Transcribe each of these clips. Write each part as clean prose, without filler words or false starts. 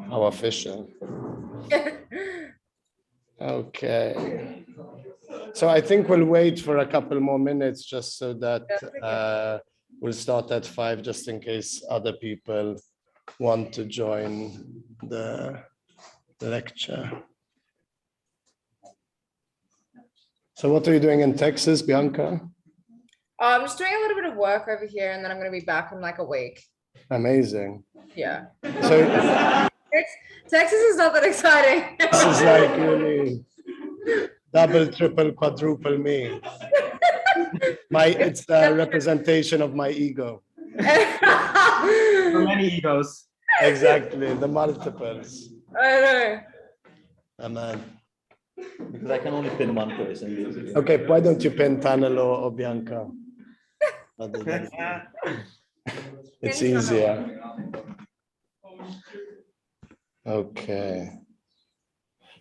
How official. Okay. So I think we'll wait for a couple more minutes just so that we'll start at 5 just in case other people want to join the lecture. So what are you doing in Texas, Bianca? I'm just doing a little bit of work over here and then I'm going to be back in like a week. Amazing. Yeah. So Texas is not that exciting. this is like really double, triple, quadruple me. It's the representation of my ego. So many egos. Exactly, the multiples. I know. Amen. Because I can only pin one person usually. Okay, why don't you pin Tanil or Bianca? It's easier. Okay.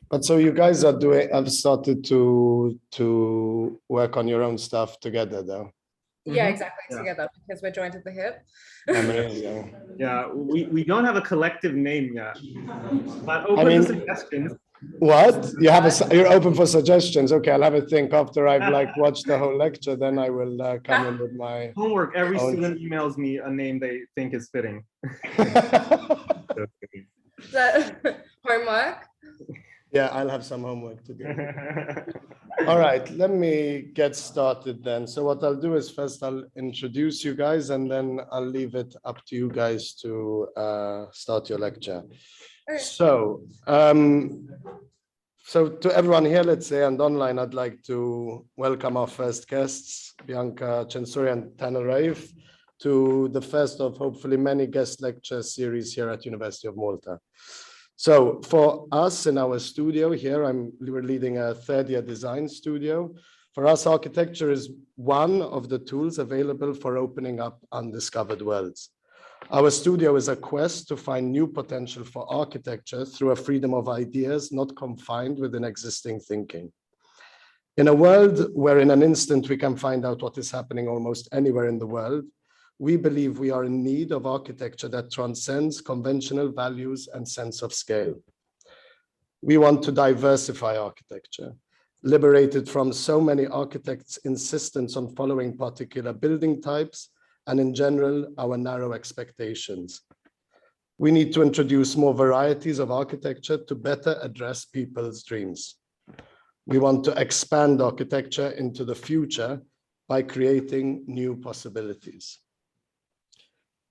But so you guys have started to work on your own stuff together though? Yeah, exactly. Together because we're joined at the hip. Amazing. Yeah, we don't have a collective name yet, but open to suggestions. What? You're open for suggestions? Okay, I'll have a think after I've watched the whole lecture. Then I will come in with my homework. Every student emails me a name they think is fitting. Is that homework? Yeah, I'll have some homework to do. All right, let me get started then. So what I'll do is first I'll introduce you guys and then I'll leave it up to you guys to start your lecture. Okay. So to everyone here, let's say, and online, I'd like to welcome our first guests, Bianca, Censori, and Tanil, Raif, to the first of hopefully many guest lecture series here at University of Malta. So for us in our studio here, we're leading a third-year design studio. For us, architecture is one of the tools available for opening up undiscovered worlds. Our studio is a quest to find new potential for architecture through a freedom of ideas, not confined within existing thinking. In a world where in an instant we can find out what is happening almost anywhere in the world, we believe we are in need of architecture that transcends conventional values and sense of scale. We want to diversify architecture, liberated from so many architects' insistence on following particular building types and in general, our narrow expectations. We need to introduce more varieties of architecture to better address people's dreams. We want to expand architecture into the future by creating new possibilities.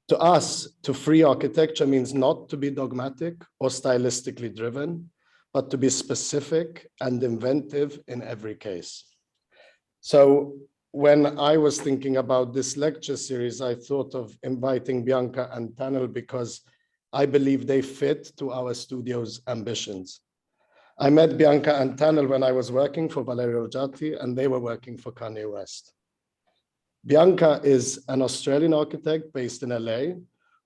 To us, to free architecture means not to be dogmatic or stylistically driven, but to be specific and inventive in every case. So when I was thinking about this lecture series, I thought of inviting Bianca and Tanil because I believe they fit to our studio's ambitions. I met Bianca and Tanil when I was working for Valerio Giatti and they were working for Kanye West. Bianca is an Australian architect based in LA,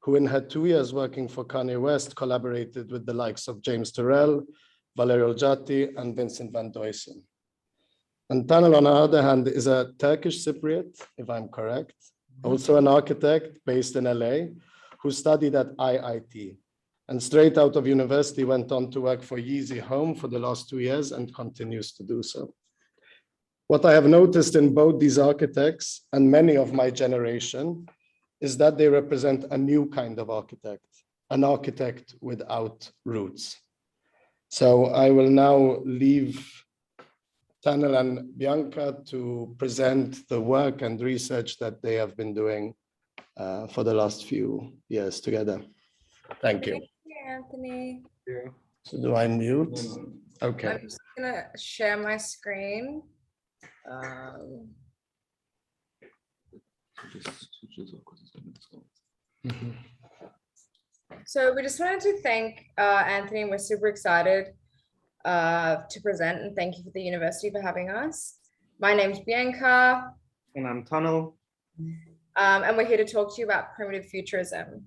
who in her 2 years working for Kanye West collaborated with the likes of James Turrell, Valerio Giatti, and Vincent van Duysen. And Tanil, on the other hand, is a Turkish Cypriot, if I'm correct, also an architect based in LA, who studied at IIT. And straight out of university went on to work for Yeezy Home for the last 2 years and continues to do so. What I have noticed in both these architects and many of my generation is that they represent a new kind of architect, an architect without roots. So I will now leave Tanil and Bianca to present the work and research that they have been doing for the last few years together. Thank you. Thank you, Anthony. So do I mute? Okay. I'm just gonna share my screen. So we just wanted to thank Anthony. We're super excited to present and thank you for the university for having us. My name's Bianca. And I'm Tanil. And we're here to talk to you about primitive futurism.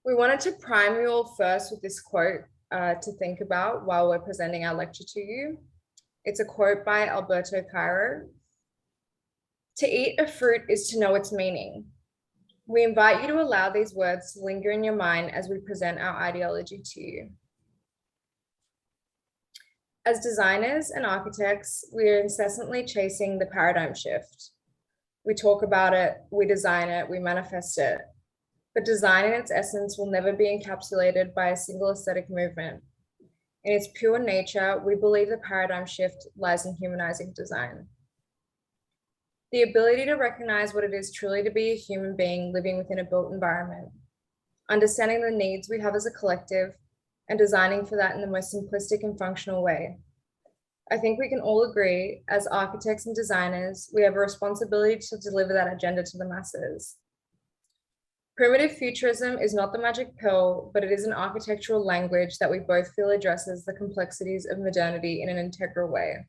We wanted to prime you all first with this quote to think about while we're presenting our lecture to you. It's a quote by Alberto Cairo. "To eat a fruit is to know its meaning. We invite you to allow these words to linger in your mind as we present our ideology to you. As designers and architects, we are incessantly chasing the paradigm shift. We talk about it, we design it, we manifest it. But design in its essence will never be encapsulated by a single aesthetic movement. In its pure nature, we believe the paradigm shift lies in humanizing design. The ability to recognize what it is truly to be a human being living within a built environment, understanding the needs we have as a collective, and designing for that in the most simplistic and functional way. I think we can all agree, as architects and designers, we have a responsibility to deliver that agenda to the masses. Primitive futurism is not the magic pill, but it is an architectural language that we both feel addresses the complexities of modernity in an integral way.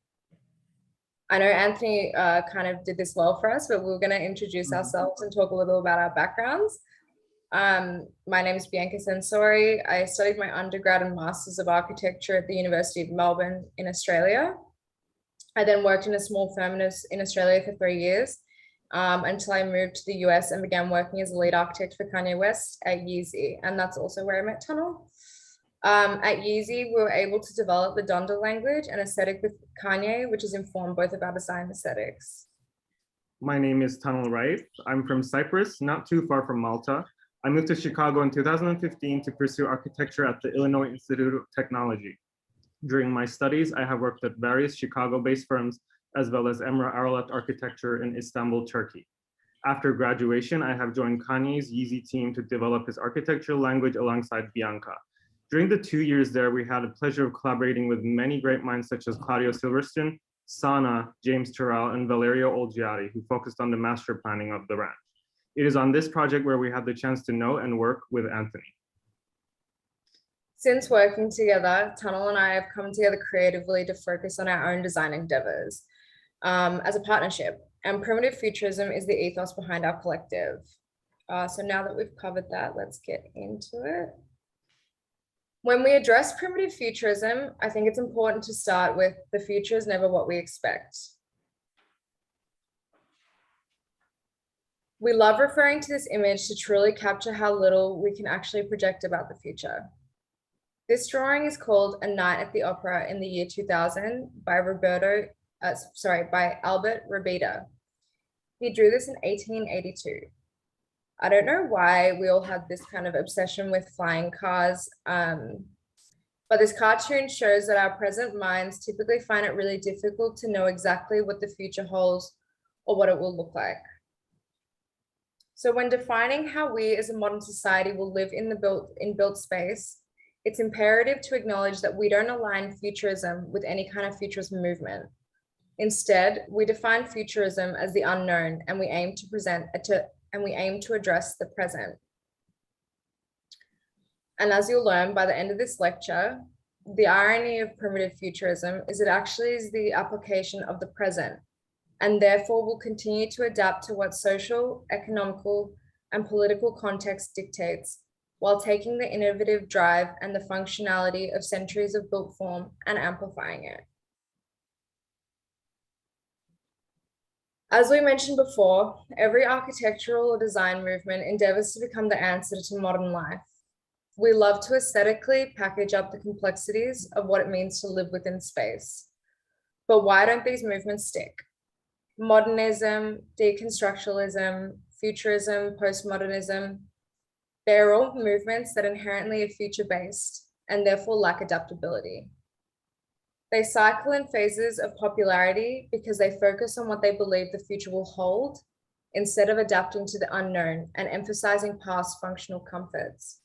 I know Anthony kind of did this well for us, but we're going to introduce ourselves and talk a little about our backgrounds. My name is Bianca Censori. I studied my undergrad and Masters of Architecture at the University of Melbourne in Australia. I then worked in a small firm in Australia for 3 years until I moved to the US and began working as a lead architect for Kanye West at Yeezy. And that's also where I met Tanil. At Yeezy, we were able to develop the Donda language and aesthetic with Kanye, which is informed both of our design aesthetics. My name is Tanil Raif. I'm from Cyprus, not too far from Malta. I moved to Chicago in 2015 to pursue architecture at the Illinois Institute of Technology. During my studies, I have worked at various Chicago-based firms, as well as Emre Aralat Architecture in Istanbul, Turkey. After graduation, I have joined Kanye's Yeezy team to develop his architectural language alongside Bianca. During the 2 years there, we had the pleasure of collaborating with many great minds such as Claudio Silverstein, Sana, James Terrell, and Valerio Olgiati, who focused on the master planning of the ranch. It is on this project where we had the chance to know and work with Anthony. Since working together, Tanil and I have come together creatively to focus on our own design endeavors as a partnership. And primitive futurism is the ethos behind our collective. So now that we've covered that, let's get into it. When we address primitive futurism, I think it's important to start with the future is never what we expect. We love referring to this image to truly capture how little we can actually project about the future. This drawing is called A Night at the Opera in the Year 2000 by Albert Robida. He drew this in 1882. I don't know why we all have this kind of obsession with flying cars, but this cartoon shows that our present minds typically find it really difficult to know exactly what the future holds or what it will look like. So when defining how we as a modern society will live in built space, it's imperative to acknowledge that we don't align futurism with any kind of futurist movement. Instead, we define futurism as the unknown, and we aim to address the present. And as you'll learn by the end of this lecture, the irony of primitive futurism is it actually is the application of the present, and therefore will continue to adapt to what social, economical, and political context dictates, while taking the innovative drive and the functionality of centuries of built form and amplifying it. As we mentioned before, every architectural or design movement endeavors to become the answer to modern life. We love to aesthetically package up the complexities of what it means to live within space. But why don't these movements stick? Modernism, deconstructionalism, futurism, postmodernism, they're all movements that inherently are future-based and therefore lack adaptability. They cycle in phases of popularity because they focus on what they believe the future will hold instead of adapting to the unknown and emphasizing past functional comforts.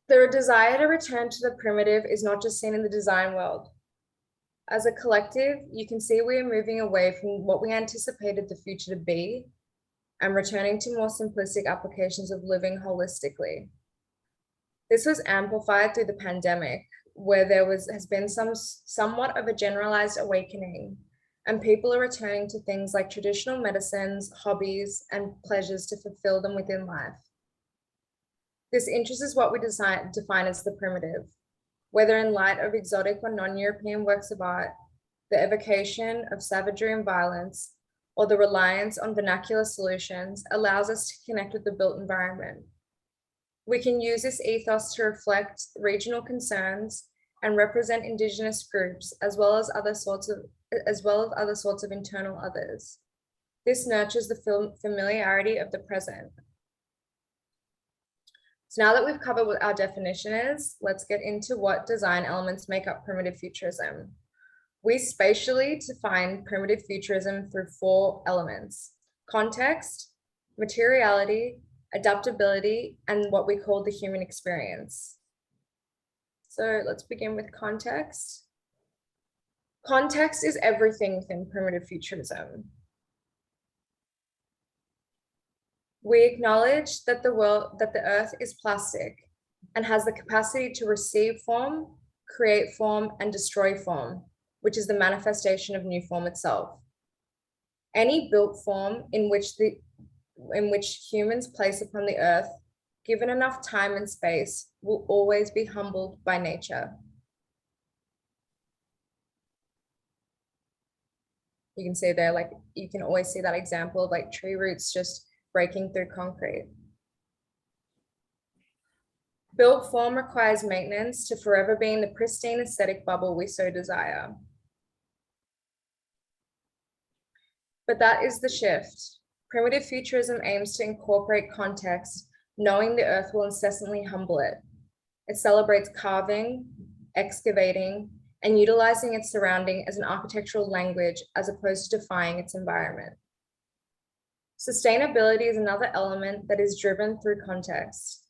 The desire to return to the primitive is not just seen in the design world. As a collective, you can see we are moving away from what we anticipated the future to be and returning to more simplistic applications of living holistically. This was amplified through the pandemic, where there has been somewhat of a generalized awakening, and people are returning to things like traditional medicines, hobbies, and pleasures to fulfill them within life. This interest is what we define as the primitive, whether in light of exotic or non-European works of art, the evocation of savagery and violence, or the reliance on vernacular solutions allows us to connect with the built environment. We can use this ethos to reflect regional concerns and represent Indigenous groups, as well as other sorts of internal others. This nurtures the familiarity of the present. So now that we've covered what our definition is, let's get into what design elements make up primitive futurism. We spatially define primitive futurism through 4 elements: context, materiality, adaptability, and what we call the human experience. So let's begin with context. Context is everything within primitive futurism. We acknowledge that the earth is plastic and has the capacity to receive form, create form, and destroy form, which is the manifestation of new form itself. Any built form in which humans place upon the earth, given enough time and space, will always be humbled by nature. You can see there, like, you can always see that example of like tree roots just breaking through concrete. Built form requires maintenance to forever be in the pristine aesthetic bubble we so desire. But that is the shift. Primitive futurism aims to incorporate context, knowing the earth will incessantly humble it. It celebrates carving, excavating, and utilizing its surrounding as an architectural language as opposed to defying its environment. Sustainability is another element that is driven through context.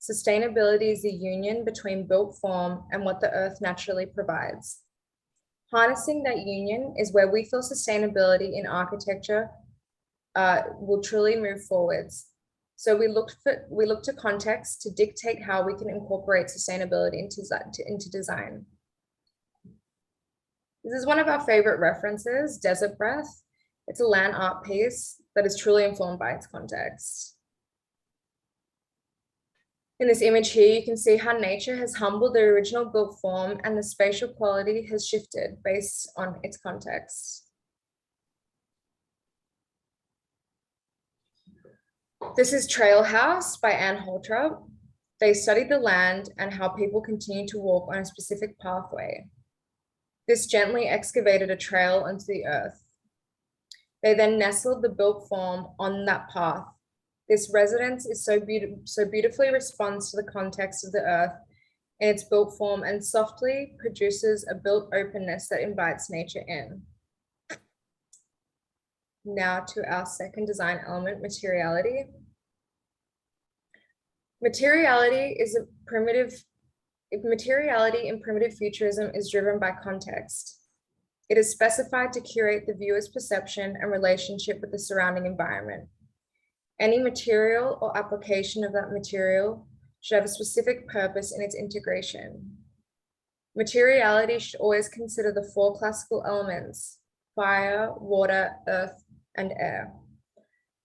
Sustainability is the union between built form and what the earth naturally provides. Harnessing that union is where we feel sustainability in architecture will truly move forwards. So we look to context to dictate how we can incorporate sustainability into design. This is one of our favorite references, Desert Breath. It's a land art piece that is truly informed by its context. In this image here, you can see how nature has humbled the original built form and the spatial quality has shifted based on its context. This is Trail House by Anne Holtrop. They studied the land and how people continue to walk on a specific pathway. This gently excavated a trail into the earth. They then nestled the built form on that path. This residence is so beautifully responds to the context of the earth in its built form and softly produces a built openness that invites nature in. Now to our second design element, materiality. Materiality in primitive futurism is driven by context. It is specified to curate the viewer's perception and relationship with the surrounding environment. Any material or application of that material should have a specific purpose in its integration. Materiality should always consider the 4 classical elements: fire, water, earth, and air.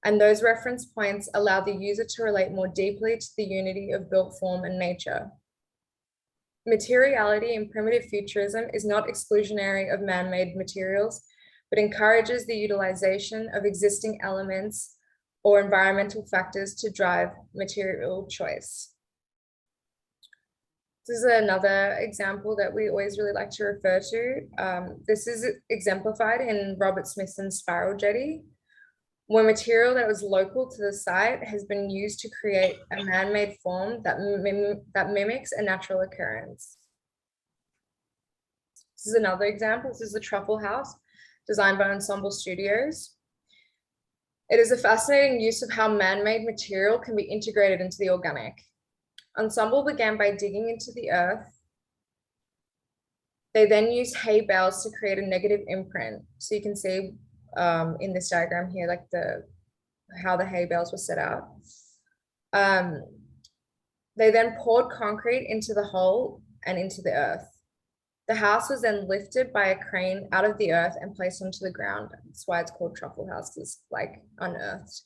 And those reference points allow the user to relate more deeply to the unity of built form and nature. Materiality in primitive futurism is not exclusionary of man-made materials, but encourages the utilization of existing elements or environmental factors to drive material choice. This is another example that we always really like to refer to. This is exemplified in Robert Smithson's Spiral Jetty, where material that was local to the site has been used to create a man-made form that mimics a natural occurrence. This is another example. This is the Truffle House, designed by Ensemble Studios. It is a fascinating use of how man-made material can be integrated into the organic. Ensemble began by digging into the earth. They then used hay bales to create a negative imprint. So you can see in this diagram here, like how the hay bales were set out. They then poured concrete into the hole and into the earth. The house was then lifted by a crane out of the earth and placed onto the ground. That's why it's called Truffle House, because like unearthed.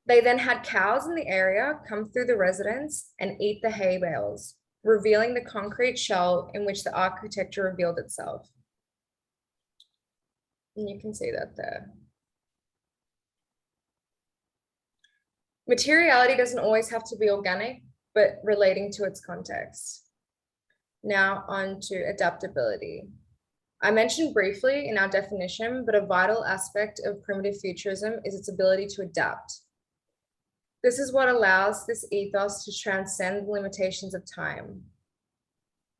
They then had cows in the area come through the residence and eat the hay bales, revealing the concrete shell in which the architecture revealed itself. And you can see that there. Materiality doesn't always have to be organic, but relating to its context. Now on to adaptability. I mentioned briefly in our definition, but a vital aspect of primitive futurism is its ability to adapt. This is what allows this ethos to transcend the limitations of time.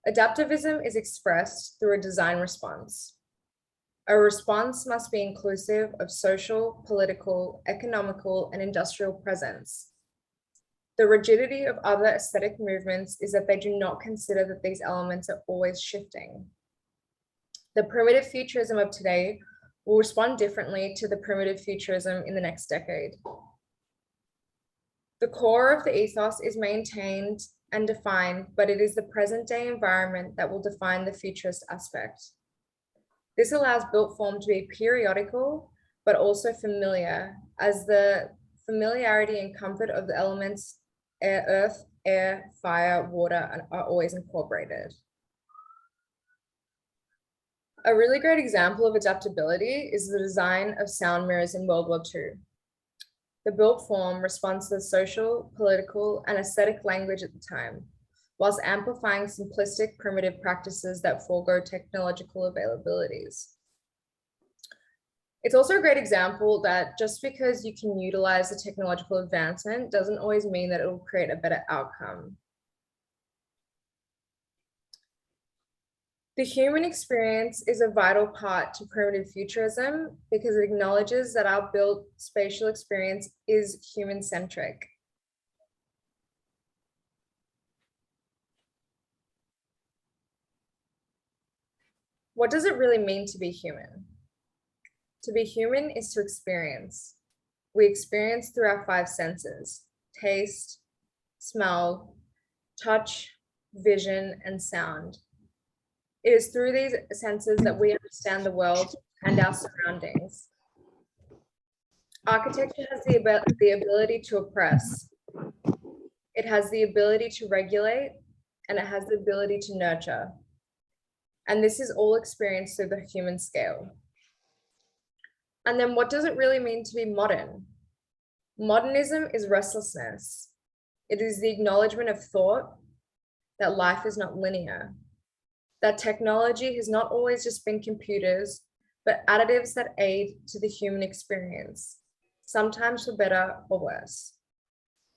Adaptivism is expressed through a design response. A response must be inclusive of social, political, economical, and industrial presence. The rigidity of other aesthetic movements is that they do not consider that these elements are always shifting. The primitive futurism of today will respond differently to the primitive futurism in the next decade. The core of the ethos is maintained and defined, but it is the present day environment that will define the futurist aspect. This allows built form to be periodical, but also familiar, as the familiarity and comfort of the elements earth, air, fire, water are always incorporated. A really great example of adaptability is the design of sound mirrors in World War II. The built form responds to the social, political, and aesthetic language at the time, whilst amplifying simplistic primitive practices that forego technological availabilities. It's also a great example that just because you can utilize the technological advancement doesn't always mean that it will create a better outcome. The human experience is a vital part to primitive futurism because it acknowledges that our built spatial experience is human-centric. What does it really mean to be human? To be human is to experience. We experience through our five senses: taste, smell, touch, vision, and sound. It is through these senses that we understand the world and our surroundings. Architecture has the ability to oppress. It has the ability to regulate, and it has the ability to nurture. And this is all experienced through the human scale. And then what does it really mean to be modern? Modernism is restlessness. It is the acknowledgement of thought, that life is not linear, that technology has not always just been computers, but additives that aid to the human experience, sometimes for better or worse.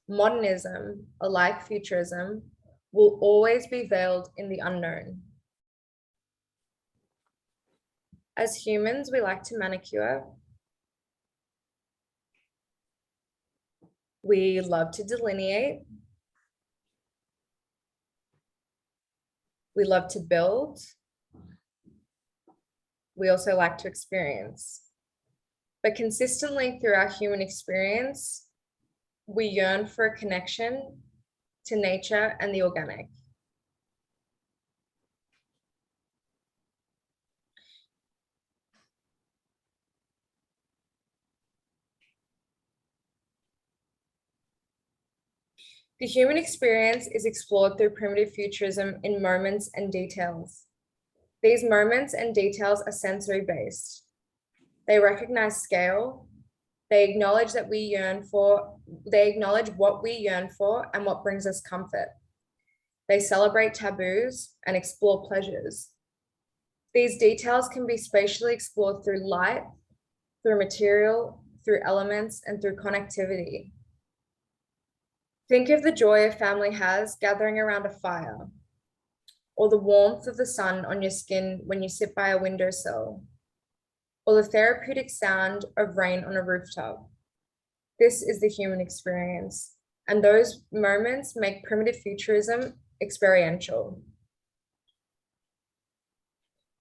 Modernism, alike futurism, will always be veiled in the unknown. As humans, we like to manicure. We love to delineate. We love to build. We also like to experience. But consistently through our human experience, we yearn for a connection to nature and the organic. The human experience is explored through primitive futurism in moments and details. These moments and details are sensory-based. They recognize scale. They acknowledge that they acknowledge what we yearn for and what brings us comfort. They celebrate taboos and explore pleasures. These details can be spatially explored through light, through material, through elements, and through connectivity. Think of the joy a family has gathering around a fire, or the warmth of the sun on your skin when you sit by a windowsill, or the therapeutic sound of rain on a rooftop. This is the human experience, and those moments make primitive futurism experiential.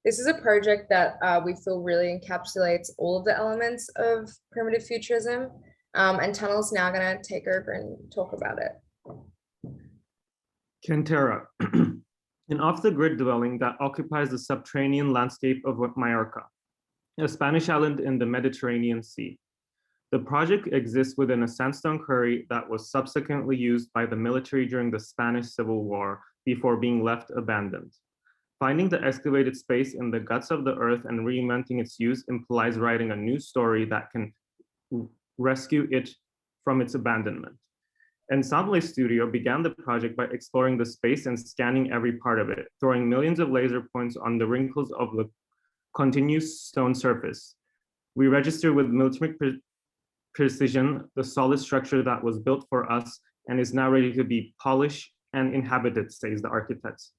This is a project that we feel really encapsulates all of the elements of primitive futurism. And Tanil's now going to take over and talk about it. Cantera, an off-the-grid dwelling that occupies the subterranean landscape of Mallorca, a Spanish island in the Mediterranean Sea. The project exists within a sandstone quarry that was subsequently used by the military during the Spanish Civil War before being left abandoned. Finding the excavated space in the guts of the earth and reinventing its use implies writing a new story that can rescue it from its abandonment. Ensemble Studio began the project by exploring the space and scanning every part of it, throwing millions of laser points on the wrinkles of the continuous stone surface. We registered with military precision the solid structure that was built for us and is now ready to be polished and inhabited, says the architects.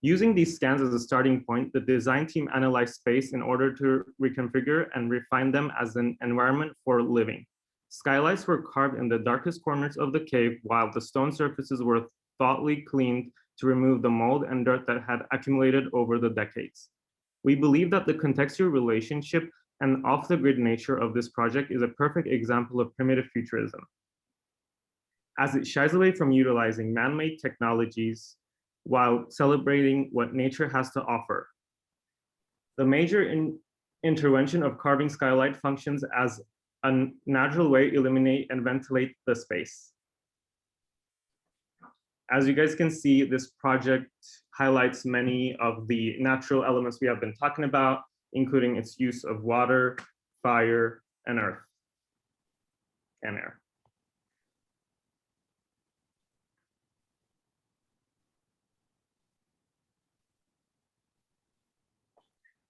Using these scans as a starting point, the design team analyzed space in order to reconfigure and refine them as an environment for living. Skylights were carved in the darkest corners of the cave, while the stone surfaces were thoughtfully cleaned to remove the mold and dirt that had accumulated over the decades. We believe that the contextual relationship and off-the-grid nature of this project is a perfect example of primitive futurism, as it shies away from utilizing man-made technologies while celebrating what nature has to offer. The major intervention of carving skylight functions as a natural way to illuminate and ventilate the space. As you guys can see, this project highlights many of the natural elements we have been talking about, including its use of water, fire, and earth, and air.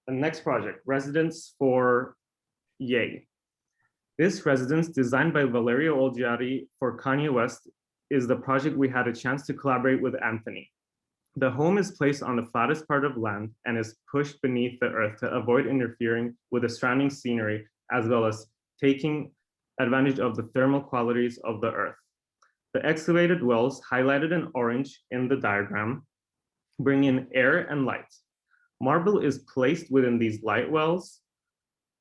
The next project, Residence for Ye. This residence, designed by Valerio Olgiati for Kanye West, is the project we had a chance to collaborate with Anthony. The home is placed on the flattest part of land and is pushed beneath the earth to avoid interfering with the surrounding scenery, as well as taking advantage of the thermal qualities of the earth. The excavated wells, highlighted in orange in the diagram, bring in air and light. Marble is placed within these light wells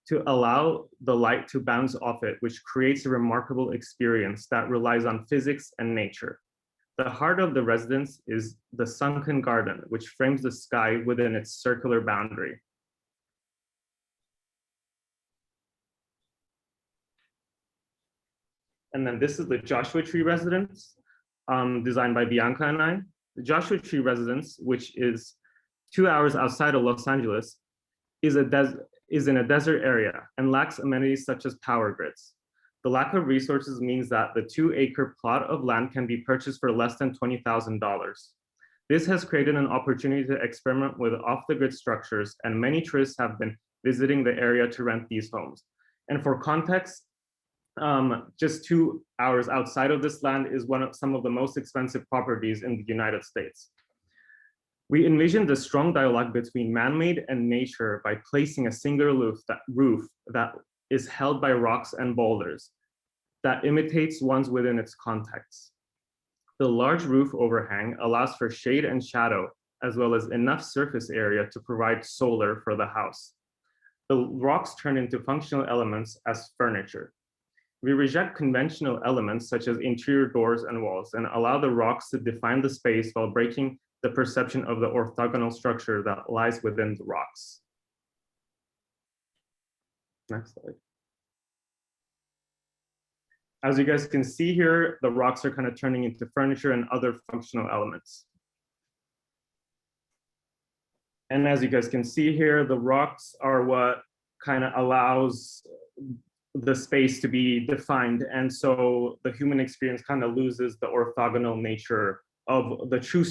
to allow the light to bounce off it, which creates a remarkable experience that relies on physics and nature. The heart of the residence is the sunken garden, which frames the sky within its circular boundary. And then this is the Joshua Tree residence, designed by Bianca and I. The Joshua Tree residence, which is 2 hours outside of Los Angeles, is in a desert area and lacks amenities such as power grids. The lack of resources means that the 2-acre plot of land can be purchased for less than $20,000. This has created an opportunity to experiment with off-the-grid structures, and many tourists have been visiting the area to rent these homes. And for context, just 2 hours outside of this land is some of the most expensive properties in the United States. We envisioned a strong dialogue between man-made and nature by placing a singular roof that is held by rocks and boulders that imitates ones within its context. The large roof overhang allows for shade and shadow, as well as enough surface area to provide solar for the house. The rocks turn into functional elements as furniture. We reject conventional elements such as interior doors and walls and allow the rocks to define the space while breaking the perception of the orthogonal structure that lies within the rocks. Next slide. As you guys can see here, the rocks are kind of turning into furniture and other functional elements. And as you guys can see here, the rocks are what kind of allows the space to be defined. And so the human experience kind of loses the orthogonal nature of the true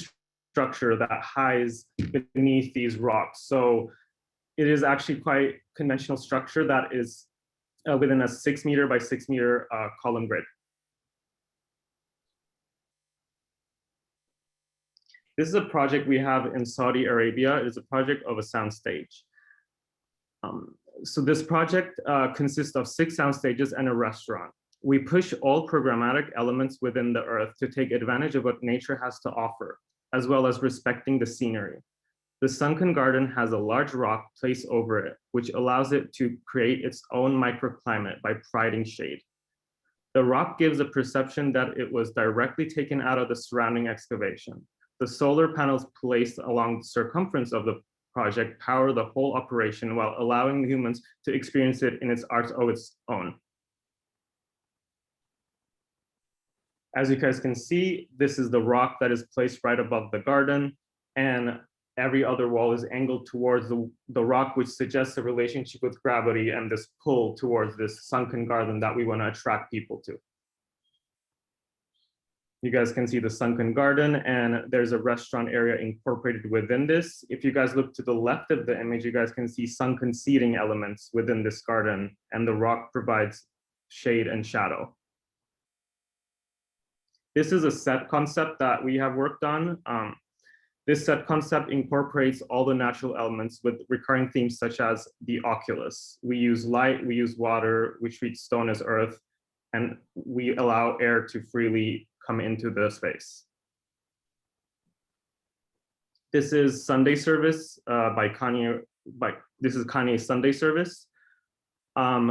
structure that hides beneath these rocks. So it is actually quite conventional structure that is within a 6 meter by 6 meter column grid. This is a project we have in Saudi Arabia. It is a project of a soundstage. So this project consists of 6 sound stages and a restaurant. We push all programmatic elements within the earth to take advantage of what nature has to offer, as well as respecting the scenery. The sunken garden has a large rock placed over it, which allows it to create its own microclimate by providing shade. The rock gives a perception that it was directly taken out of the surrounding excavation. The solar panels placed along the circumference of the project power the whole operation while allowing humans to experience it in its art of its own. As you guys can see, this is the rock that is placed right above the garden, and every other wall is angled towards the rock, which suggests a relationship with gravity and this pull towards this sunken garden that we want to attract people to. You guys can see the sunken garden, and there's a restaurant area incorporated within this. If you guys look to the left of the image, you guys can see sunken seating elements within this garden, and the rock provides shade and shadow. This is a set concept that we have worked on. This set concept incorporates all the natural elements with recurring themes such as the oculus. We use light, we use water, we treat stone as earth, and we allow air to freely come into the space. This is Sunday service by Kanye. This is Kanye's Sunday service.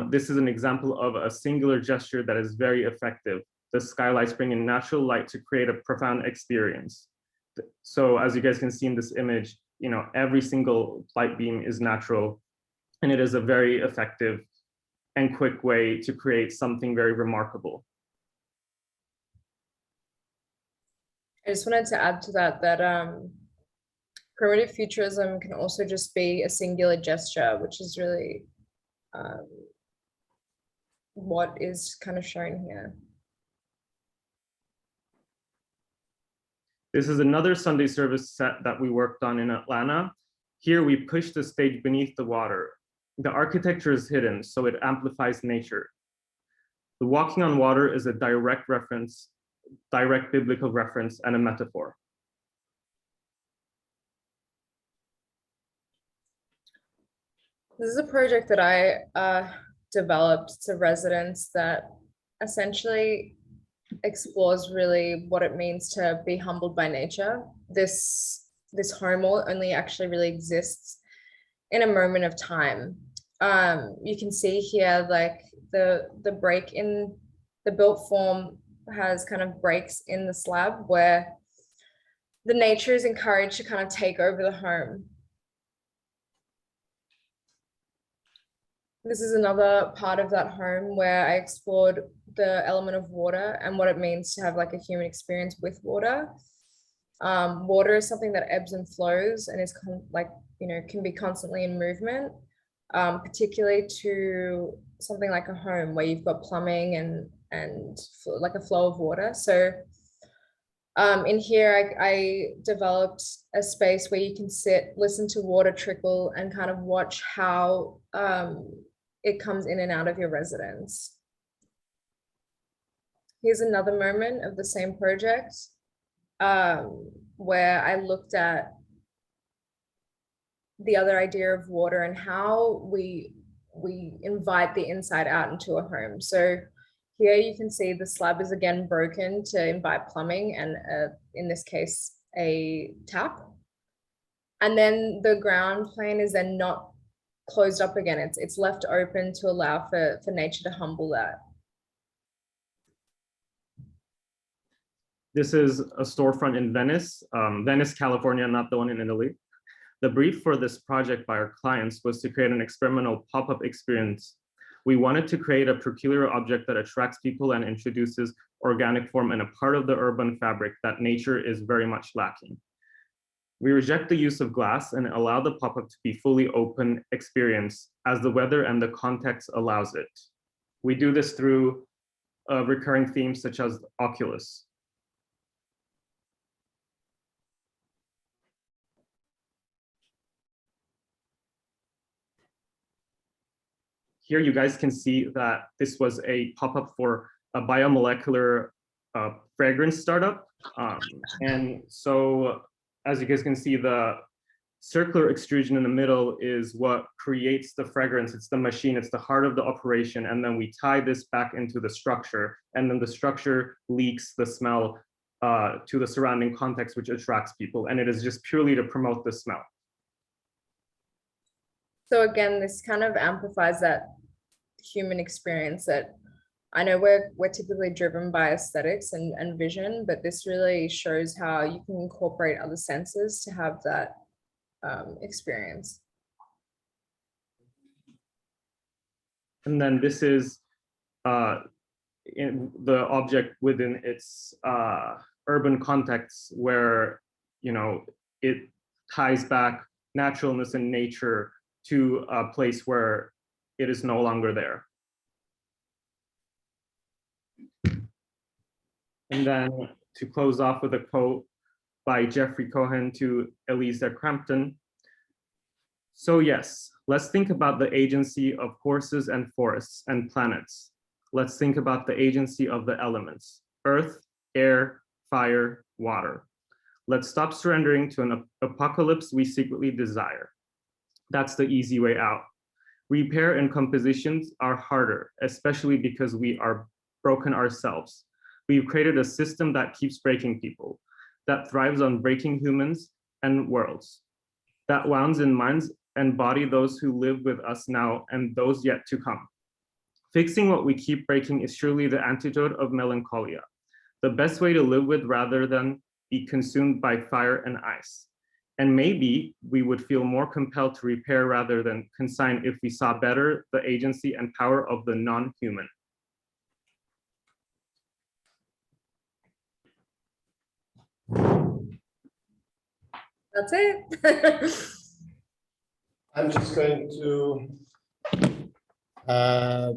This is an example of a singular gesture that is very effective. The skylights bring in natural light to create a profound experience. So as you guys can see in this image, every single light beam is natural, and it is a very effective and quick way to create something very remarkable. I just wanted to add to that primitive futurism can also just be a singular gesture, which is really what is kind of shown here. This is another Sunday service set that we worked on in Atlanta. Here we push the stage beneath the water. The architecture is hidden, so it amplifies nature. The walking on water is a direct biblical reference and a metaphor. This is a project that I developed. It's a residence that essentially explores really what it means to be humbled by nature. This home only actually really exists in a moment of time. You can see here, like the break in the built form has kind of breaks in the slab where the nature is encouraged to kind of take over the home. This is another part of that home where I explored the element of water and what it means to have like a human experience with water. Water is something that ebbs and flows and is can be constantly in movement, particularly to something like a home where you've got plumbing and like a flow of water. So in here, I developed a space where you can sit, listen to water trickle, and kind of watch how it comes in and out of your residence. Here's another moment of the same project where I looked at the other idea of water and how we invite the inside out into a home. So here you can see the slab is again broken to invite plumbing and in this case, a tap. And then the ground plane is then not closed up again. It's left open to allow for nature to humble that. This is a storefront in Venice, California, not the one in Italy. The brief for this project by our clients was to create an experimental pop-up experience. We wanted to create a peculiar object that attracts people and introduces organic form in a part of the urban fabric that nature is very much lacking. We reject the use of glass and allow the pop-up to be fully open experience as the weather and the context allows it. We do this through recurring themes such as oculus. Here you guys can see that this was a pop-up for a biomolecular fragrance startup. And so as you guys can see, the circular extrusion in the middle is what creates the fragrance. It's the machine, it's the heart of the operation. And then we tie this back into the structure, and then the structure leaks the smell to the surrounding context, which attracts people. And it is just purely to promote the smell. So again, this kind of amplifies that human experience that I know we're typically driven by aesthetics and vision, but this really shows how you can incorporate other senses to have that experience. And then this is in the object within its urban context where, it ties back naturalness and nature to a place where it is no longer there. And then to close off with a quote by Jeffrey Cohen to Elisa Crampton. So yes, let's think about the agency of horses and forests and planets. Let's think about the agency of the elements, earth, air, fire, water. Let's stop surrendering to an apocalypse we secretly desire. That's the easy way out. Repair and compositions are harder, especially because we are broken ourselves. We've created a system that keeps breaking people, that thrives on breaking humans and worlds, that wounds in minds and body those who live with us now and those yet to come. Fixing what we keep breaking is surely the antidote of melancholia, the best way to live with rather than be consumed by fire and ice. And maybe we would feel more compelled to repair rather than consign if we saw better the agency and power of the non-human. That's it. I'm just going to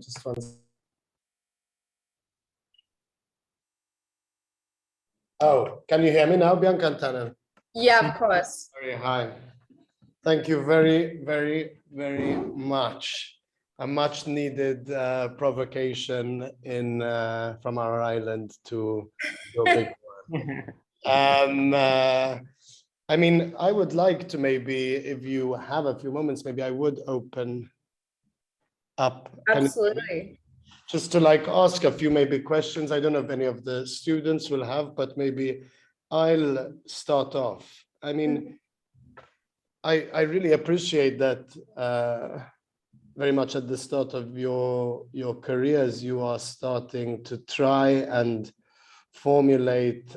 just one. Oh, can you hear me now, Bianca and Tanil? Yeah, of course. Very high. Thank you very, very, very much. A much needed provocation in from our island to go big. I mean, I would like to maybe, if you have a few moments, maybe I would open up. Absolutely. Just to like ask a few maybe questions. I don't know if any of the students will have, but maybe I'll start off. I mean, I really appreciate that very much at the start of your careers, you are starting to try and formulate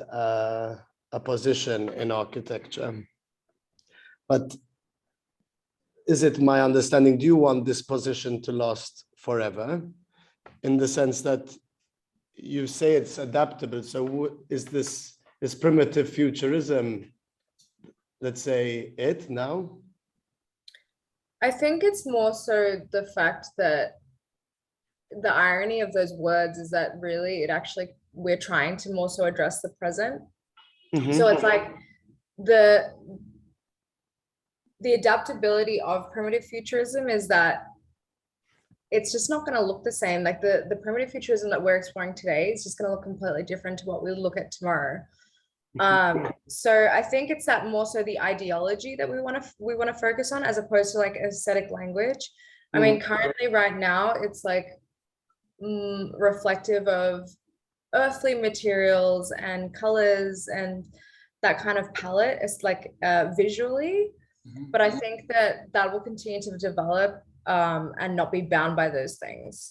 a position in architecture. But is it my understanding, do you want this position to last forever? In the sense that you say it's adaptable. So is primitive futurism, let's say, it now? I think it's more so the fact that the irony of those words is that really we're trying to more so address the present. Mm-hmm. So it's like the adaptability of primitive futurism is that it's just not going to look the same. Like the primitive futurism that we're exploring today is just going to look completely different to what we'll look at tomorrow. So I think it's that more so the ideology that we want to focus on as opposed to like aesthetic language. I mean, currently right now it's like reflective of earthly materials and colors and that kind of palette. It's like visually, but I think that will continue to develop and not be bound by those things.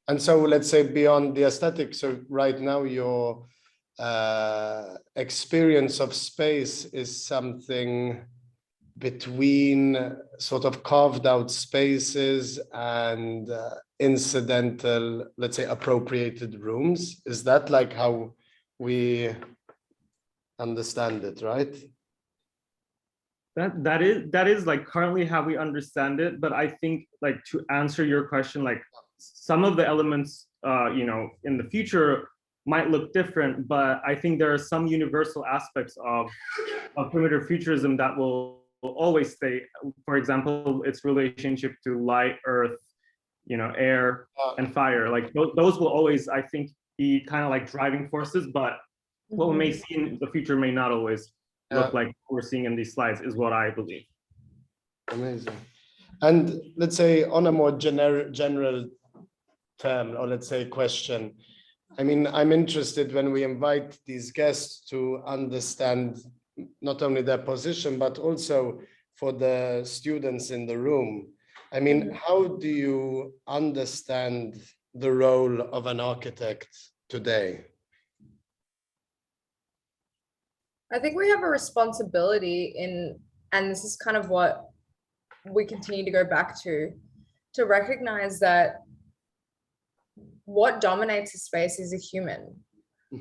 And so let's say beyond the aesthetic, so right now your experience of space is something between sort of carved out spaces and incidental, let's say, appropriated rooms. Is that like how we understand it, right? That is like currently how we understand it, but I think like to answer your question, like some of the elements in the future might look different, but I think there are some universal aspects of primitive futurism that will always stay. For example, its relationship to light, earth, air and fire. Like those will always, I think, be kind of like driving forces, but what we may see in the future may not always look like we're seeing in these slides, is what I believe. Amazing. And let's say on a more general term, or let's say question, I mean, I'm interested when we invite these guests to understand not only their position, but also for the students in the room. I mean, how do you understand the role of an architect today? I think we have a responsibility and this is kind of what we continue to go back to recognize that what dominates a space is a human.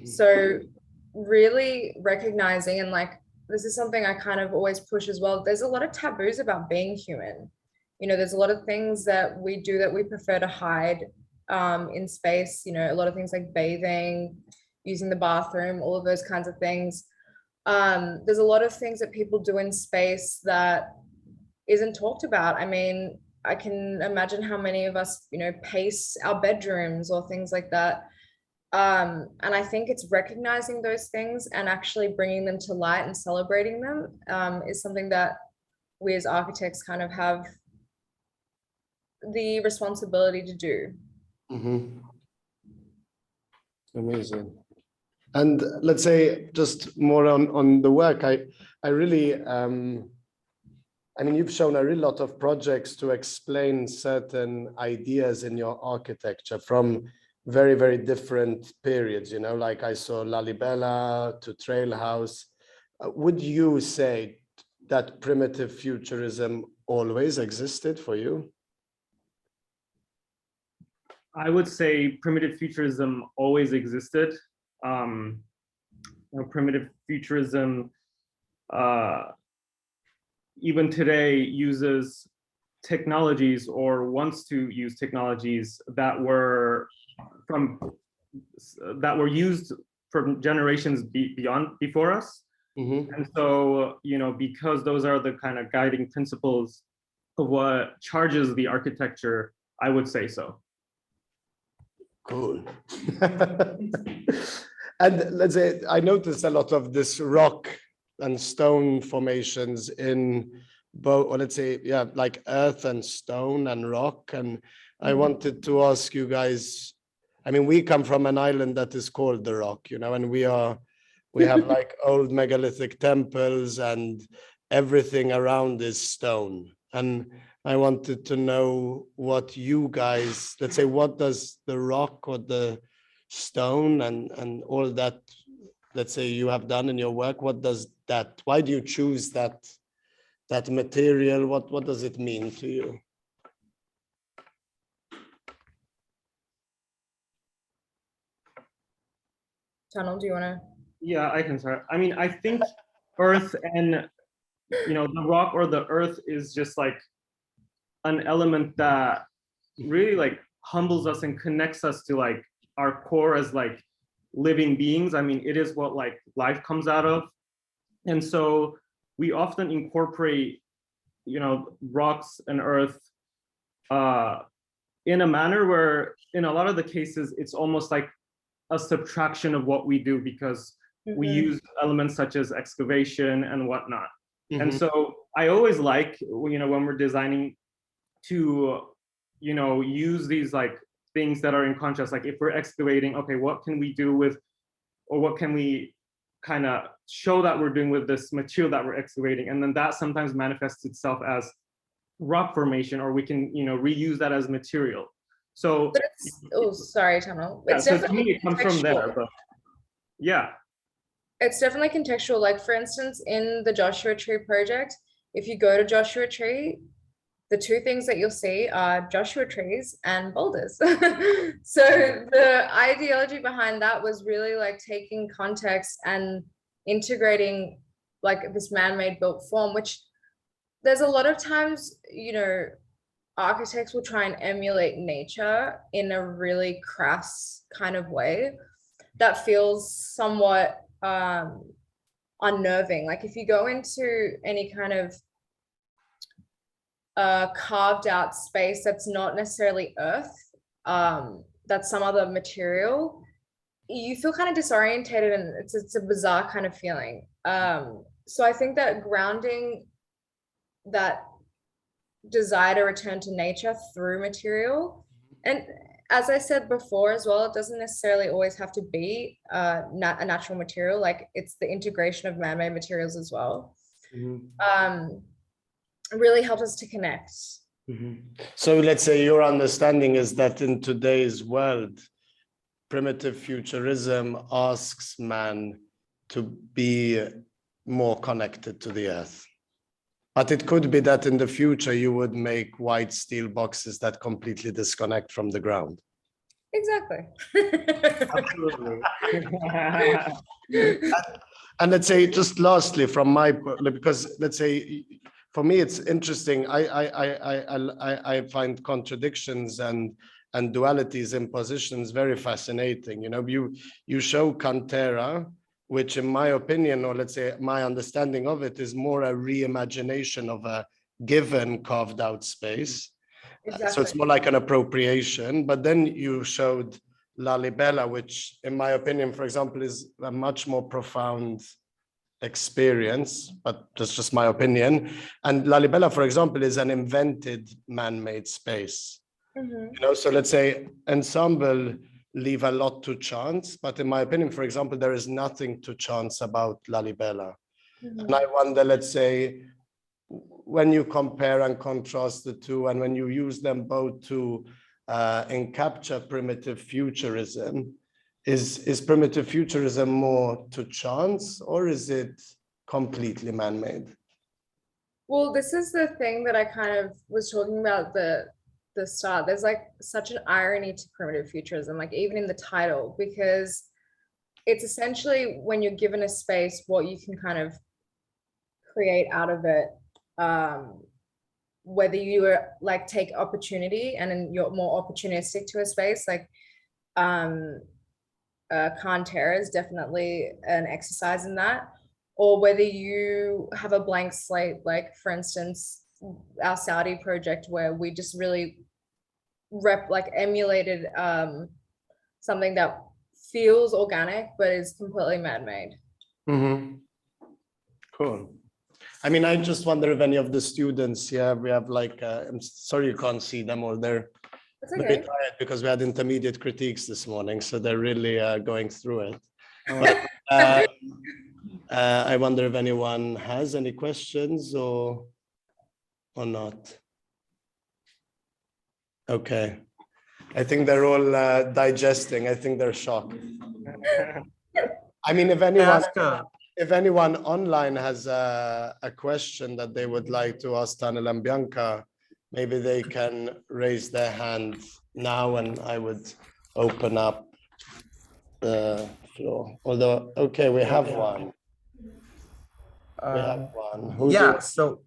So really recognizing, and like, this is something I kind of always push as well. There's a lot of taboos about being human. There's a lot of things that we do that we prefer to hide in space, a lot of things like bathing, using the bathroom, all of those kinds of things. There's a lot of things that people do in space that isn't talked about. I mean, I can imagine how many of us, you know, pace our bedrooms or things like that. And I think it's recognizing those things and actually bringing them to light and celebrating them is something that we as architects kind of have the responsibility to do. Mm-hmm. Amazing. And let's say just more on the work, I really, I mean, you've shown a real lot of projects to explain certain ideas in your architecture from very, very different periods, you know, like I saw Lalibela to Trail House. Would you say that primitive futurism always existed for you? I would say primitive futurism always existed. Primitive futurism, even today, uses technologies or wants to use technologies that were used from generations before us. Mm-hmm. And so, you know, because those are the kind of guiding principles of what charges the architecture, I would say so. Cool. And let's say, I noticed a lot of this rock and stone formations in both, or let's say, yeah, like earth and stone and rock. And I wanted to ask you guys, I mean, we come from an island that is called the Rock, you know, and we have like old megalithic temples and everything around is stone. And I wanted to know what you guys, let's say, what does the rock or the stone and all that, let's say, you have done in your work, what does that, why do you choose that material? What does it mean to you? Tanil, do you want to? Yeah, I can start. I mean, I think earth and, you know, the rock or the earth is just like an element that really like humbles us and connects us to like our core as like living beings. I mean, it is what like life comes out of. And so we often incorporate, you know, rocks and earth in a manner where in a lot of the cases, it's almost like a subtraction of what we do because we use elements such as excavation and whatnot. And so I always like, you know, when we're designing to, you know, use these like things that are in contrast, like if we're excavating, okay, what can we do with, or what can we kind of show that we're doing with this material that we're excavating? And then that sometimes manifests itself as rock formation, or we can, you know, reuse that as material. So, but it's, oh, sorry, Tanil. Yeah, so to me, it comes from there, but yeah. It's definitely contextual. Like for instance, in the Joshua Tree project, if you go to Joshua Tree, the two things that you'll see are Joshua trees and boulders. So the ideology behind that was really like taking context and integrating like this man-made built form, which there's a lot of times, you know, architects will try and emulate nature in a really crass kind of way that feels somewhat unnerving. Like if you go into any kind of carved out space that's not necessarily earth, that's some other material, you feel kind of disorientated and it's a bizarre kind of feeling. So I think that grounding that desire to return to nature through material, and as I said before as well, it doesn't necessarily always have to be a natural material, like it's the integration of man-made materials as well. Really helps us to connect. So let's say your understanding is that in today's world, primitive futurism asks man to be more connected to the earth. But it could be that in the future you would make white steel boxes that completely disconnect from the ground. Exactly. Absolutely. And let's say, just lastly, from my, because let's say, for me, it's interesting. I find contradictions and and dualities in positions very fascinating. You know, you show Cantera, which in my opinion, or let's say my understanding of it, is more a reimagination of a given carved out space. Exactly. So it's more like an appropriation. But then you showed Lalibela, which in my opinion, for example, is a much more profound experience, but that's just my opinion. And Lalibela, for example, is an invented man-made space. You know, so let's say ensemble leave a lot to chance, but in my opinion, for example, there is nothing to chance about Lalibela. And I wonder, let's say, when you compare and contrast the two, and when you use them both to encapture primitive futurism, is primitive futurism more to chance, or is it completely man-made? Well, this is the thing that I kind of was talking about the start. There's like such an irony to primitive futurism, like even in the title, because it's essentially when you're given a space, what you can kind of create out of it, whether you are like take opportunity and then you're more opportunistic to a space, like Cantera is definitely an exercise in that, or whether you have a blank slate, like for instance, our Saudi project where we just really emulated something that feels organic but is completely man-made. Cool. I mean, I just wonder if any of the students here, we have like, I'm sorry you can't see them, or they're very tired because we had intermediate critiques this morning, so they're really going through it. But, I wonder if anyone has any questions or not. Okay. I think they're all digesting. I think they're shocked. I mean, if anyone online has a question that they would like to ask Tanil and Bianca, maybe they can raise their hand now and I would open up the floor. Although, okay, we have one. So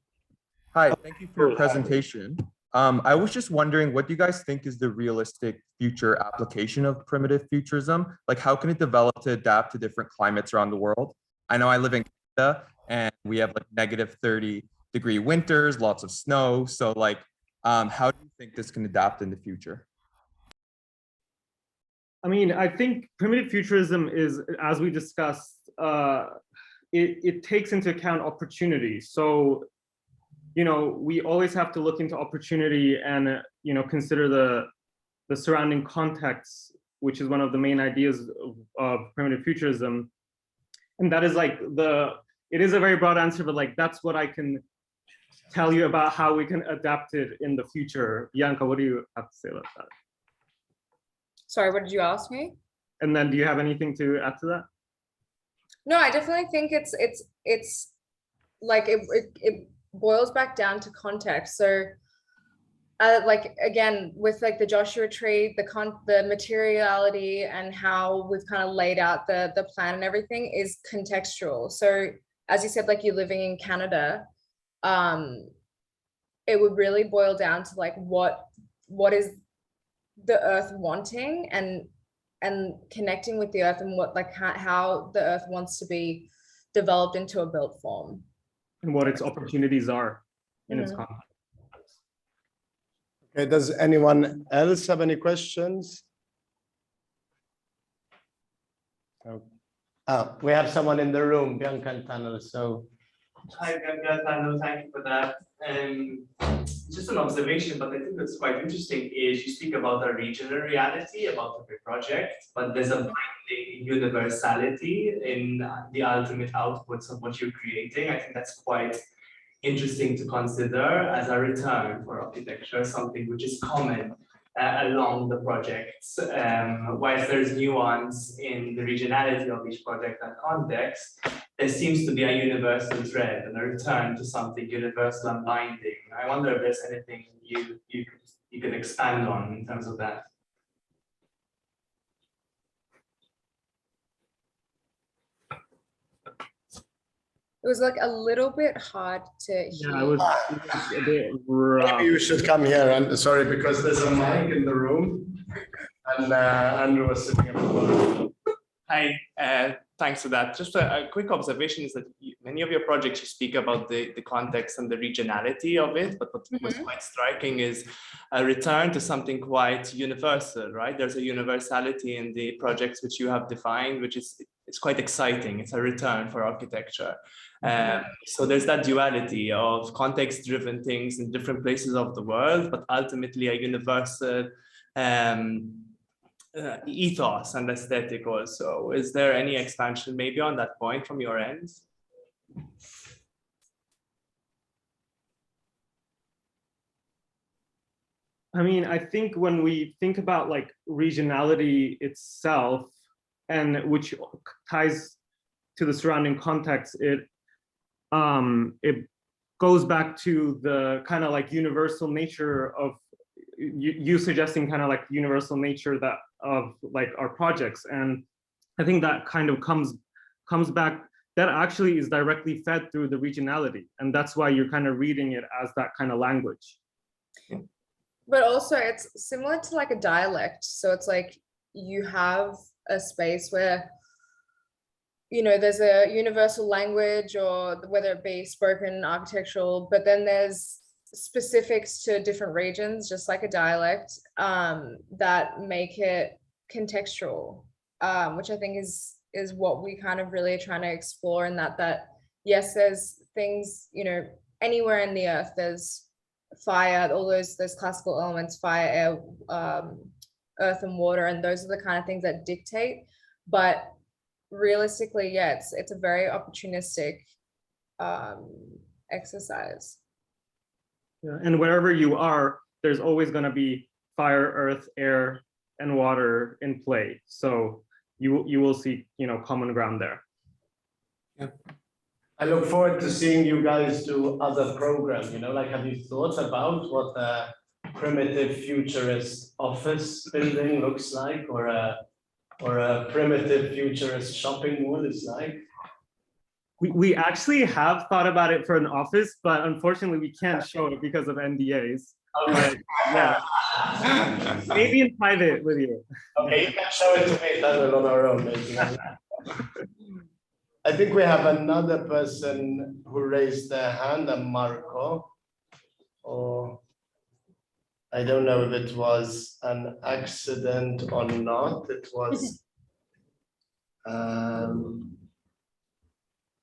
hi, thank you for your presentation. I was just wondering, what do you guys think is the realistic future application of primitive futurism? Like, how can it develop to adapt to different climates around the world? I know I live in Canada and we have like -30-degree winters, lots of snow. So like, how do you think this can adapt in the future? I mean, I think primitive futurism is, as we discussed, it takes into account opportunity. So, you know, we always have to look into opportunity and, you know, consider the surrounding context, which is one of the main ideas of primitive futurism. And that is like it is a very broad answer, but like, that's what I can tell you about how we can adapt it in the future. Bianca, what do you have to say about that? Sorry, what did you ask me? And then do you have anything to add to that? No, I definitely think it's like it boils back down to context. So like again, with like the Joshua tree, the materiality and how we've kind of laid out the plan and everything is contextual. So as you said, like you're living in Canada, it would really boil down to like what is the earth wanting and connecting with the earth and what like how the earth wants to be developed into a built form. And what its opportunities are in its context. Okay, does anyone else have any questions? We have someone in the room, Bianca and Tanil, so. Hi, Bianca, Tanil, thank you for that. Just an observation, but I think that's quite interesting, is you speak about a regional reality, about the project, but there's a binding universality in the ultimate outputs of what you're creating. I think that's quite interesting to consider as a return for architecture, something which is common along the projects. Whilst there's nuance in the regionality of each project and context, there seems to be a universal thread and a return to something universal and binding. I wonder if there's anything you can expand on in terms of that. It was like a little bit hard to hear. Yeah, it was a bit rough. Maybe you should come here, and sorry, because there's a mic in the room. And Andrew was sitting at the bottom. Hi, thanks for that. Just a quick observation is that many of your projects, you speak about the context and the regionality of it, but what was quite striking is a return to something quite universal, right? There's a universality in the projects which you have defined, which is it's quite exciting. It's a return for architecture. So there's that duality of context-driven things in different places of the world, but ultimately a universal ethos and aesthetic also. Is there any expansion maybe on that point from your end? I mean, I think when we think about like regionality itself, and which ties to the surrounding context, it goes back to the kind of like universal nature of you suggesting kind of like universal nature that of like our projects. And I think that kind of comes back, that actually is directly fed through the regionality. And that's why you're kind of reading it as that kind of language. But also it's similar to like a dialect. So it's like you have a space where, you know, there's a universal language, or whether it be spoken, architectural, but then there's specifics to different regions, just like a dialect, that make it contextual, which I think is what we kind of really are trying to explore. In that yes, there's things, you know, anywhere in the earth, there's fire, all those classical elements, fire, air, earth and water, and those are the kind of things that dictate. But realistically, yeah, it's a very opportunistic exercise. Yeah, and wherever you are, there's always going to be fire, earth, air, and water in play. So you will see, you know, common ground there. Yeah. I look forward to seeing you guys do other programs, you know, like have you thought about what a primitive futurist office building looks like, or a primitive futurist shopping mall is like? We actually have thought about it for an office, but unfortunately we can't show it because of NDAs. Okay. Yeah. Maybe in private with you. Okay, you can show it to me, Tanil, on our own, maybe. I think we have another person who raised their hand, Marco. Or I don't know if it was an accident or not. It was.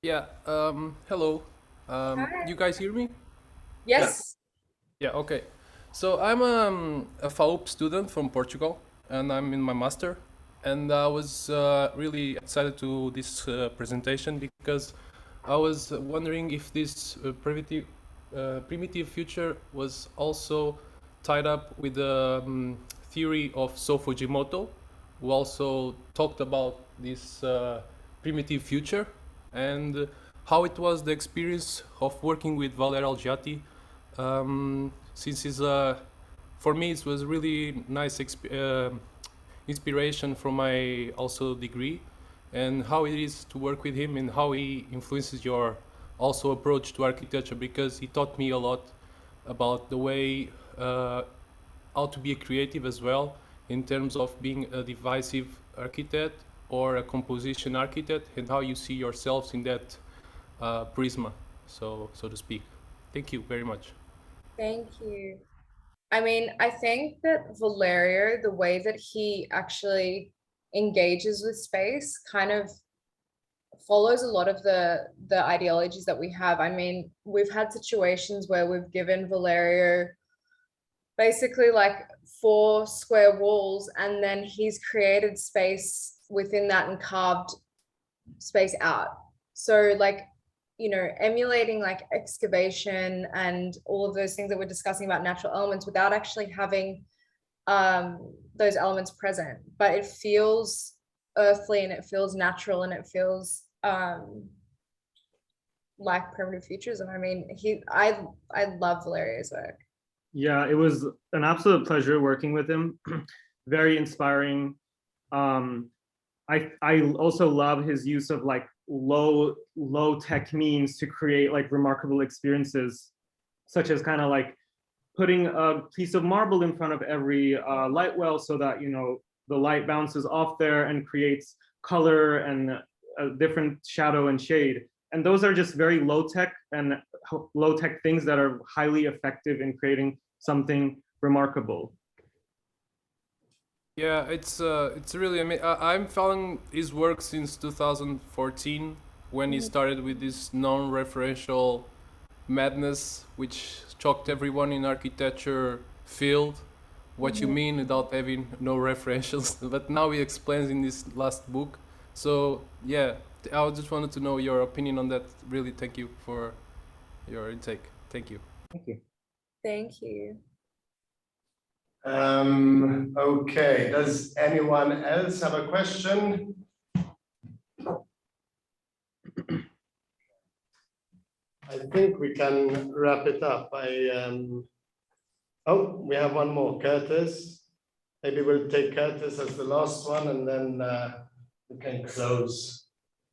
Yeah, hello. You guys hear me? Yes. Yeah, okay. So I'm a FAUP student from Portugal, and I'm in my master. And I was really excited to this presentation because I was wondering if this primitive future was also tied up with the theory of So Fujimoto, who also talked about this primitive future, and how it was the experience of working with Valerio Algiati, since it's for me it was really nice inspiration from my also degree, and how it is to work with him and how he influences your also approach to architecture, because he taught me a lot about the way how to be a creative as well, in terms of being a divisive architect or a composition architect, and how you see yourselves in that prisma, so to speak. Thank you very much. Thank you. I mean, I think that Valerio, the way that he actually engages with space kind of follows a lot of the ideologies that we have. I mean, we've had situations where we've given Valerio basically like 4 square walls, and then he's created space within that and carved space out. So like, you know, emulating like excavation and all of those things that we're discussing about natural elements without actually having those elements present, but it feels earthly and it feels natural and it feels like primitive futurism. I mean, I love Valerio's work. Yeah, it was an absolute pleasure working with him. Very inspiring. I also love his use of like low tech means to create like remarkable experiences, such as kind of like putting a piece of marble in front of every light well, so that, you know, the light bounces off there and creates color and a different shadow and shade. And those are just very low-tech things that are highly effective in creating something remarkable. Yeah, it's really amazing. I'm following his work since 2014 when he started with this non-referential madness, which shocked everyone in architecture field. What you mean without having no referentials, but now he explains in this last book. So yeah, I just wanted to know your opinion on that. Really, thank you for your intake. Thank you. Thank you. Thank you. Okay, does anyone else have a question? I think we can wrap it up. Oh, we have one more, Curtis. Maybe we'll take Curtis as the last one, and then we can close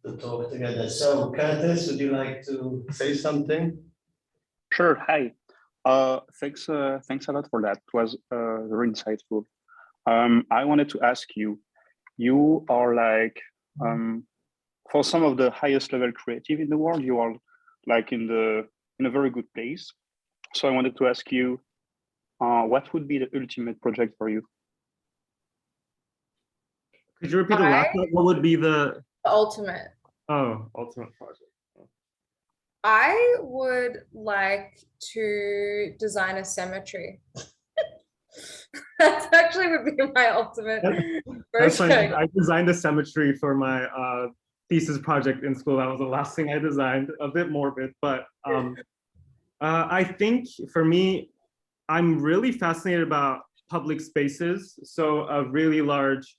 the talk together. So, Curtis, would you like to say something? Sure. Hi. Thanks a lot for that. It was very insightful. I wanted to ask you, you are like, for some of the highest level creative in the world, you are like in a very good place. So I wanted to ask you, what would be the ultimate project for you? Could you repeat the last one? What would be the ultimate? Oh, ultimate project. I would like to design a cemetery. That actually would be my ultimate That's project. funny. I designed a cemetery for my thesis project in school. That was the last thing I designed. A bit morbid, but I think for me, I'm really fascinated about public spaces. So a really large,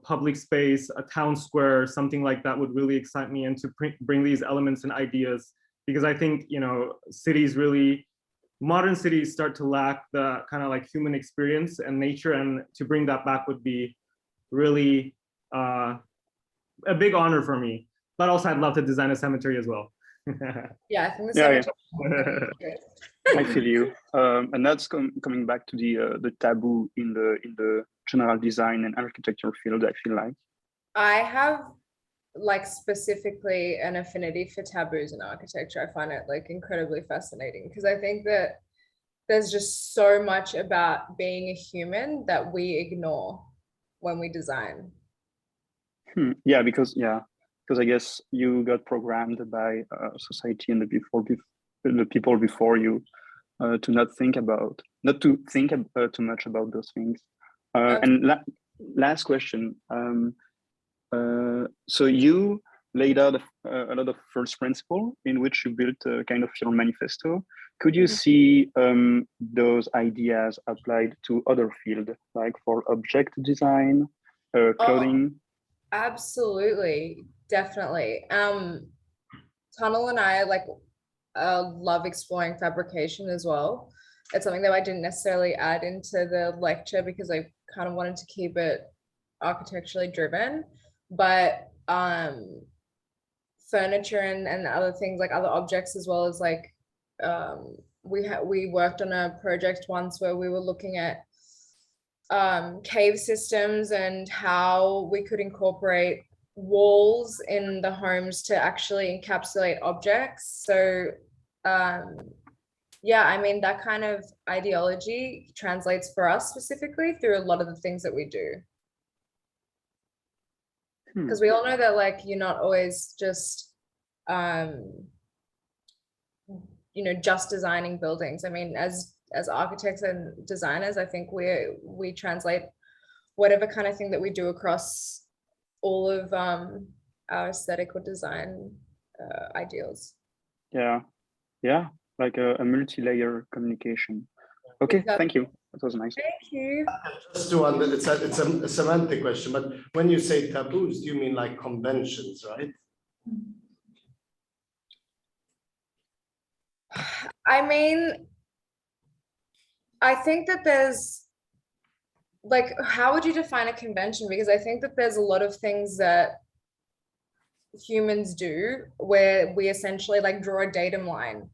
public space, a town square, something like that would really excite me, and to bring these elements and ideas, because I think, modern cities start to lack the kind of like human experience and nature, and to bring that back would be really a big honor for me. But also I'd love to design a cemetery as well. Yeah, I think the cemetery. I feel you, and that's coming back to the taboo in the general design and architecture field. I feel like I have like specifically an affinity for taboos in architecture. I find it like incredibly fascinating, because I think that there's just so much about being a human that we ignore when we design. Yeah, because I guess you got programmed by society and the people before you to not to think too much about those things. And last question. So you laid out a lot of first principle in which you built a kind of your manifesto. Could you see those ideas applied to other fields, like for object design, clothing? Oh, absolutely, definitely. Tanil and I love exploring fabrication as well. It's something that I didn't necessarily add into the lecture because I kind of wanted to keep it architecturally driven, but furniture and other things, like other objects, as well as like we worked on a project once where we were looking at cave systems and how we could incorporate walls in the homes to actually encapsulate objects. So yeah, I mean, that kind of ideology translates for us specifically through a lot of the things that we do. Because we all know that like you're not always just just designing buildings. I mean, as architects and designers, I think we translate whatever kind of thing that we do across all of our aesthetic or design ideals. Yeah, like a multi-layer communication. Okay, exactly. Thank you. That was nice. Thank you. Just to it's a semantic question, but when you say taboos, do you mean like conventions, right? I mean, I think that there's like, how would you define a convention? Because I think that there's a lot of things that humans do where we essentially like draw a datum line.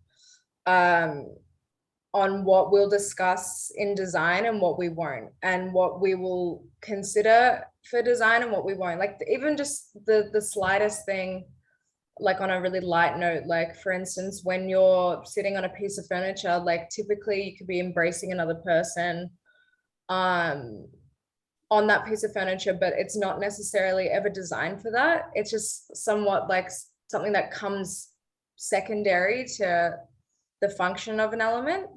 on what we'll discuss in design and what we won't, and what we will consider for design and what we won't. Like even just the slightest thing, like on a really light note, like for instance, when you're sitting on a piece of furniture, like typically you could be embracing another person on that piece of furniture, but it's not necessarily ever designed for that. It's just somewhat like something that comes secondary to the function of an element.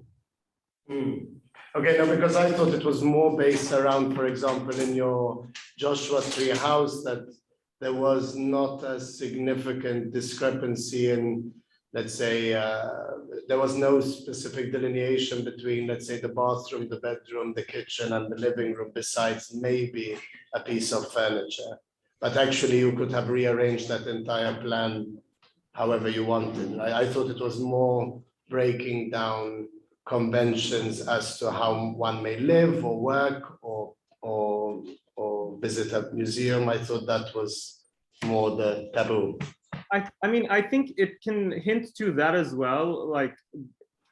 Okay, no, because I thought it was more based around, for example, in your Joshua Tree house, that there was not a significant discrepancy in, let's say, there was no specific delineation between, let's say, the bathroom, the bedroom, the kitchen, and the living room, besides maybe a piece of furniture. But actually, you could have rearranged that entire plan however you wanted. I thought it was more breaking down conventions as to how one may live or work or visit a museum. I thought that was more the taboo. I mean, I think it can hint to that as well. Like,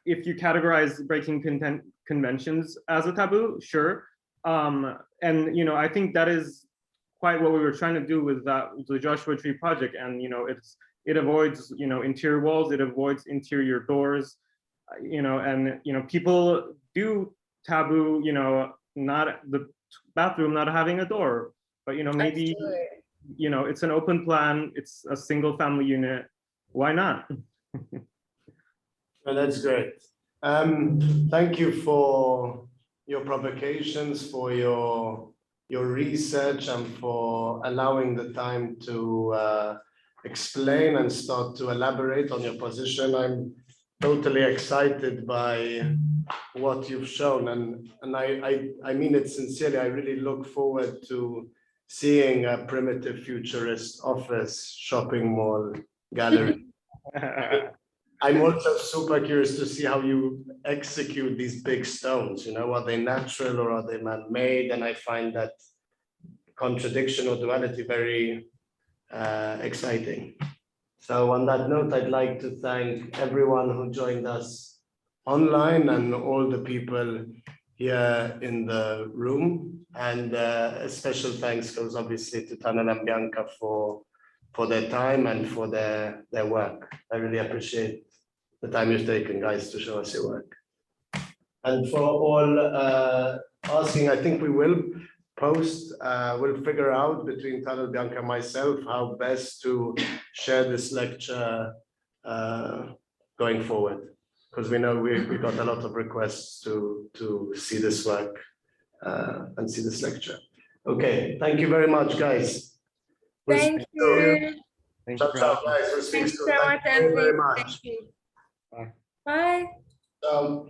if you categorize breaking conventions as a taboo, sure. And you know, I think that is quite what we were trying to do with the Joshua Tree project. And you know, it avoids, you know, interior walls, it avoids interior doors, you know, and you know, people do taboo, you know, not the bathroom not having a door, but you know, maybe Absolutely. you know, it's an open plan, it's a single family unit, why not? Well, that's great. Thank you for your provocations, for your research, and for allowing the time to explain and start to elaborate on your position. I'm totally excited by what you've shown, and I mean it sincerely. I really look forward to seeing a primitive futurist office, shopping mall, gallery. I'm also super curious to see how you execute these big stones. You know, are they natural or are they man-made? And I find that contradiction or duality very exciting. So on that note, I'd like to thank everyone who joined us online and all the people here in the room. And a special thanks goes obviously to Tanil and Bianca for their time and for their work. I really appreciate the time you've taken, guys, to show us your work. And for all asking, I think we will post, we'll figure out between Tanil, Bianca, and myself how best to share this lecture going forward. Because we know we got a lot of requests to see this work and see this lecture. Okay, thank you very much, guys. Thank you. Thank Ciao, you. ciao, guys. We'll speak Thanks soon. so much, Thank you very Anthony. much. Thank you. Bye. Bye. Ciao.